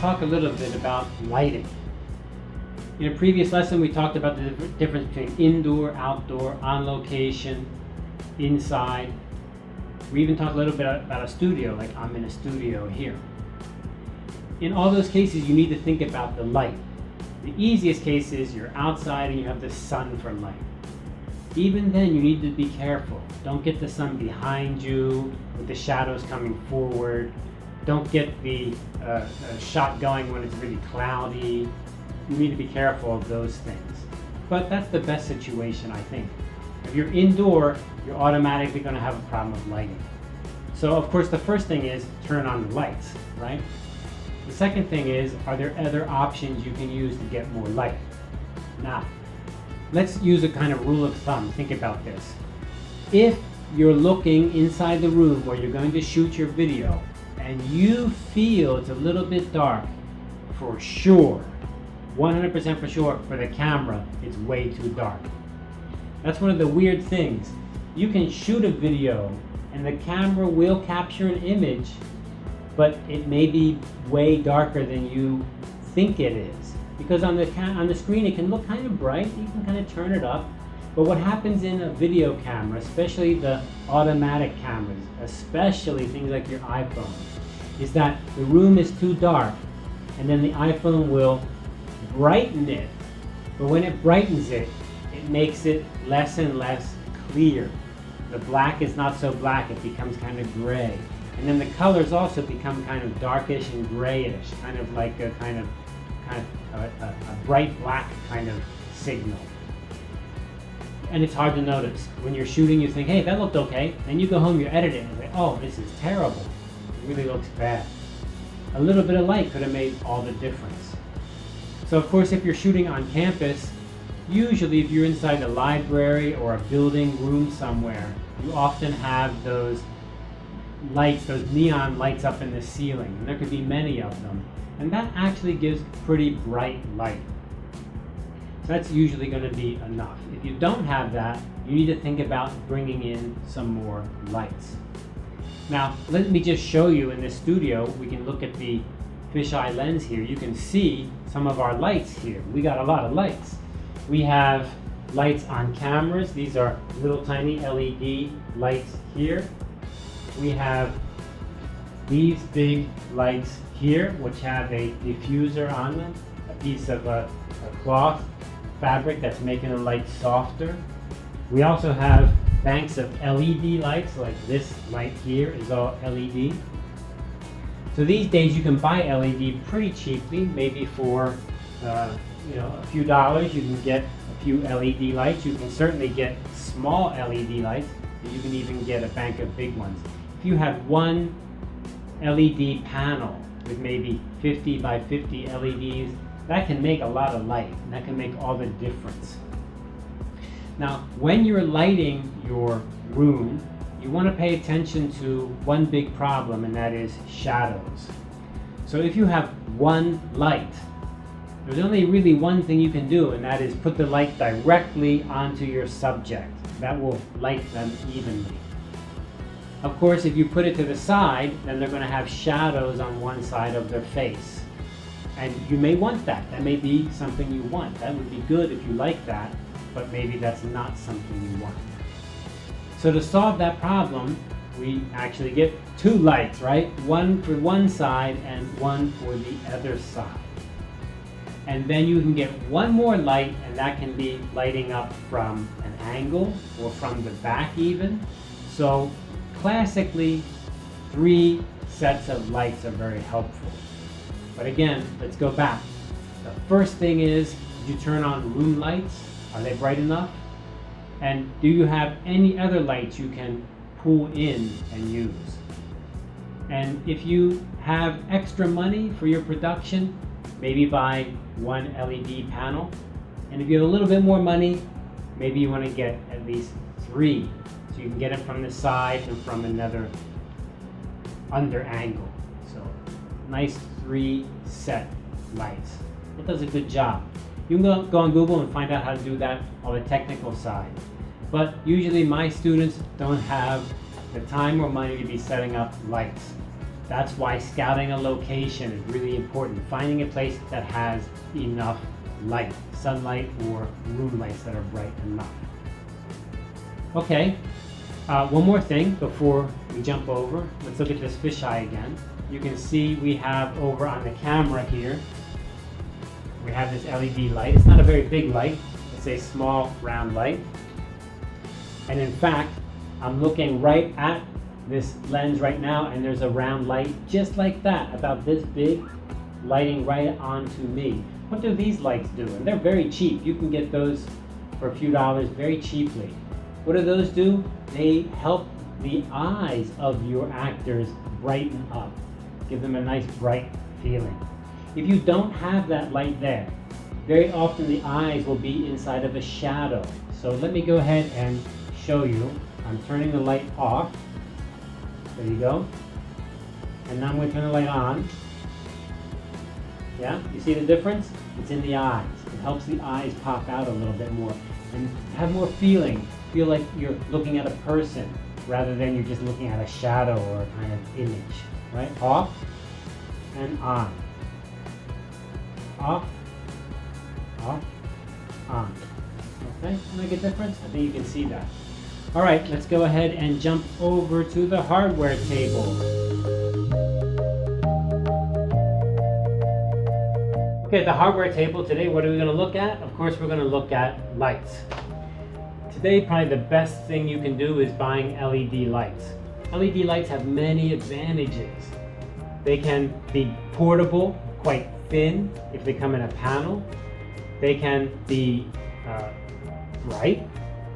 talk a little bit about lighting. In a previous lesson, we talked about the difference between indoor, outdoor, on location, inside. We even talked a little bit about a studio, like I'm in a studio here. In all those cases, you need to think about the light. The easiest case is you're outside and you have the sun for light. Even then, you need to be careful. Don't get the sun behind you with the shadows coming forward. Don't get the shot going when it's really cloudy. You need to be careful of those things. But that's the best situation, I think. If you're indoor, you're automatically going to have a problem with lighting. So, of course, the first thing is turn on the lights, right? The second thing is, are there other options you can use to get more light? Now, let's use a kind of rule of thumb. Think about this. If you're looking inside the room where you're going to shoot your video and you feel it's a little bit dark, for sure, 100% for sure, for the camera, it's way too dark. That's one of the weird things. You can shoot a video and the camera will capture an image, but it may be way darker than you think it is. Because on the screen it can look kind of bright, you can kind of turn it up. But what happens in a video camera, especially the automatic cameras, especially things like your iPhone, is that the room is too dark and then the iPhone will brighten it. But when it brightens it, it makes it less and less clear. The black is not so black, it becomes kind of gray. And then the colors also become kind of darkish and grayish, kind of like a a bright black kind of signal. And it's hard to notice. When you're shooting, you think, hey, that looked okay. Then you go home, you edit it, and say, oh, this is terrible. It really looks bad. A little bit of light could have made all the difference. So of course, if you're shooting on campus, usually if you're inside a library or a building room somewhere, you often have those lights, those neon lights up in the ceiling. And there could be many of them. And that actually gives pretty bright light. So that's usually going to be enough. If you don't have that, you need to think about bringing in some more lights. Now, let me just show you in this studio. We can look at the fisheye lens here. You can see some of our lights here. We got a lot of lights. We have lights on cameras. These are little tiny LED lights here. We have these big lights here, which have a diffuser on them, a piece of a cloth fabric that's making the light softer. We also have banks of LED lights, like this light here is all LED. So these days you can buy LED pretty cheaply, maybe for a few dollars you can get a few LED lights. You can certainly get small LED lights, and you can even get a bank of big ones. If you have one LED panel with maybe 50 by 50 LEDs, that can make a lot of light, and that can make all the difference. Now, when you're lighting your room, you want to pay attention to one big problem, and that is shadows. So if you have one light, there's only really one thing you can do, and that is put the light directly onto your subject. That will light them evenly. Of course, if you put it to the side, then they're going to have shadows on one side of their face. And you may want that. That may be something you want. That would be good if you like that, but maybe that's not something you want. So to solve that problem, we actually get two lights, right? One for one side and one for the other side. And then you can get one more light, and that can be lighting up from an angle or from the back even. So classically, 3 sets of lights are very helpful. But again, let's go back. The first thing is, did you turn on room lights? Are they bright enough? And do you have any other lights you can pull in and use? And if you have extra money for your production, maybe buy one LED panel. And if you have a little bit more money, maybe you want to get at least 3. So you can get it from the side and from another under angle. So nice 3 set lights. It does a good job. You can go on Google and find out how to do that on the technical side. But usually my students don't have the time or money to be setting up lights. That's why scouting a location is really important. Finding a place that has enough light, sunlight or room lights that are bright enough. Okay, one more thing before we jump over. Let's look at this fisheye again. You can see we have over on the camera here, we have this LED light. It's not a very big light. It's a small round light. And in fact, I'm looking right at this lens right now, and there's a round light just like that, about this big, lighting right onto me. What do these lights do? And they're very cheap. You can get those for a few dollars very cheaply. What do those do? They help the eyes of your actors brighten up, give them a nice bright feeling. If you don't have that light there, very often the eyes will be inside of a shadow. So let me go ahead and show you. I'm turning the light off. There you go. And now I'm going to turn the light on. Yeah, you see the difference? It's in the eyes. It helps the eyes pop out a little bit more and have more feeling. Feel like you're looking at a person rather than you're just looking at a shadow or a kind of image. Right? Off and on. Off, off, on. Okay, make a difference? I think you can see that. All right, let's go ahead and jump over to the hardware table. Okay, the hardware table today, what are we going to look at? Of course, we're going to look at lights. Today, probably the best thing you can do is buying LED lights. LED lights have many advantages. They can be portable, quite thin if they come in a panel. They can be bright.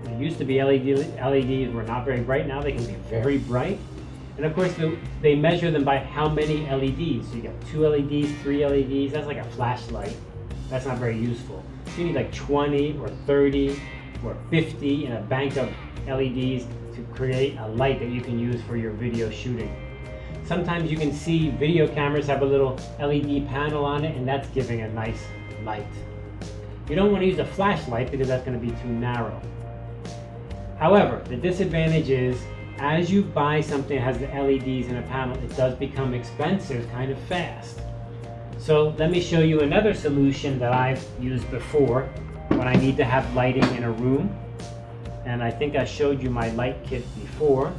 They used to be LEDs were not very bright. Now they can be very bright. And of course, they measure them by how many LEDs. So you got 2 LEDs, 3 LEDs. That's like a flashlight. That's not very useful. So you need like 20 or 30 or 50 in a bank of LEDs to create a light that you can use for your video shooting. Sometimes you can see video cameras have a little LED panel on it, and that's giving a nice light. You don't want to use a flashlight because that's going to be too narrow. However, the disadvantage is as you buy something that has the LEDs in a panel, it does become expensive kind of fast. So let me show you another solution that I've used before when I need to have lighting in a room. And I think I showed you my light kit before.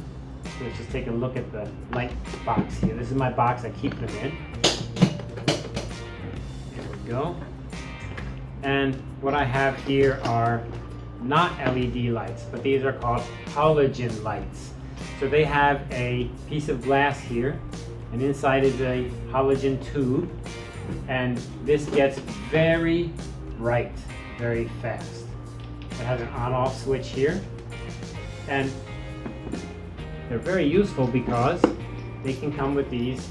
So let's just take a look at the light box here. This is my box I keep them in. There we go. And what I have here are not LED lights, but these are called halogen lights. So they have a piece of glass here, and inside is a halogen tube, and this gets very bright very fast. It has an on-off switch here, and they're very useful because they can come with these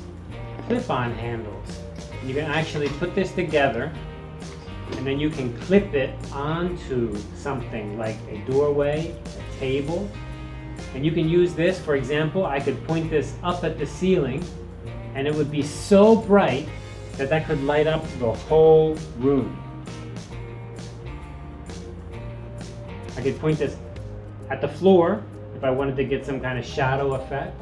clip-on handles. You can actually put this together, and then you can clip it onto something like a doorway, a table. And you can use this, for example, I could point this up at the ceiling, and it would be so bright that that could light up the whole room. I could point this at the floor if I wanted to get some kind of shadow effect.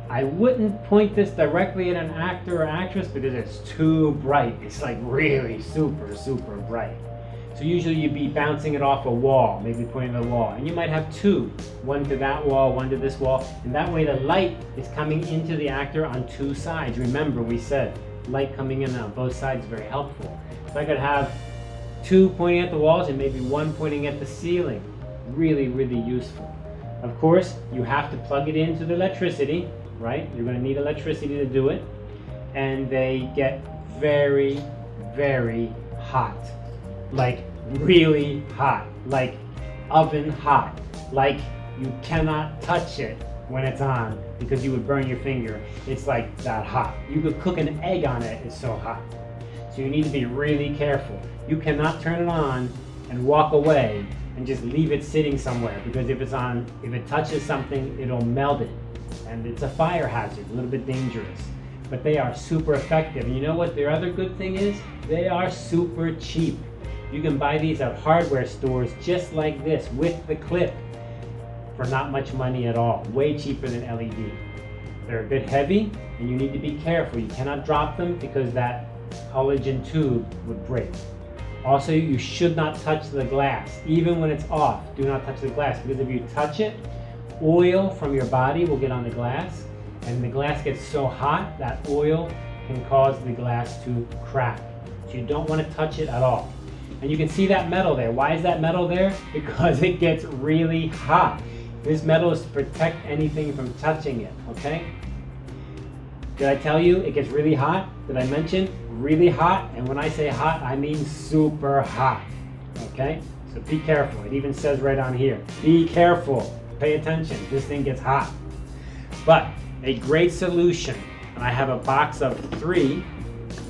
I wouldn't point this directly at an actor or actress because it's too bright. It's like really super, super bright. So usually you'd be bouncing it off a wall, maybe pointing at the wall. And you might have two, one to that wall, one to this wall. And that way the light is coming into the actor on two sides. Remember, we said light coming in on both sides is very helpful. So I could have two pointing at the walls and maybe one pointing at the ceiling. Really, really useful. Of course, you have to plug it into the electricity, right? You're going to need electricity to do it. And they get very, very hot. Like really hot. Like oven hot. Like you cannot touch it when it's on because you would burn your finger. It's like that hot. You could cook an egg on it, it's so hot. So you need to be really careful. You cannot turn it on and walk away and just leave it sitting somewhere, because if it touches something, it'll melt it. And it's a fire hazard, a little bit dangerous. But they are super effective. And you know what their other good thing is? They are super cheap. You can buy these at hardware stores just like this with the clip for not much money at all. Way cheaper than LED. They're a bit heavy and you need to be careful. You cannot drop them because that collagen tube would break. Also, you should not touch the glass. Even when it's off, do not touch the glass, because if you touch it, oil from your body will get on the glass, and the glass gets so hot that oil can cause the glass to crack. So you don't want to touch it at all. And you can see that metal there. Why is that metal there? Because it gets really hot. This metal is to protect anything from touching it, okay? Did I tell you it gets really hot? Did I mention really hot? And when I say hot, I mean super hot, okay? So be careful. It even says right on here, be careful. Pay attention. This thing gets hot. But a great solution, and I have a box of 3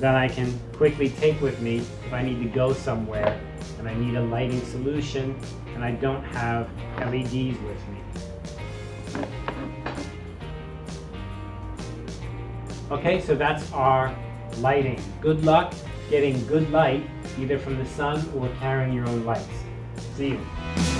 that I can quickly take with me if I need to go somewhere and I need a lighting solution and I don't have LEDs with me. Okay, so that's our lighting. Good luck getting good light either from the sun or carrying your own lights. See you.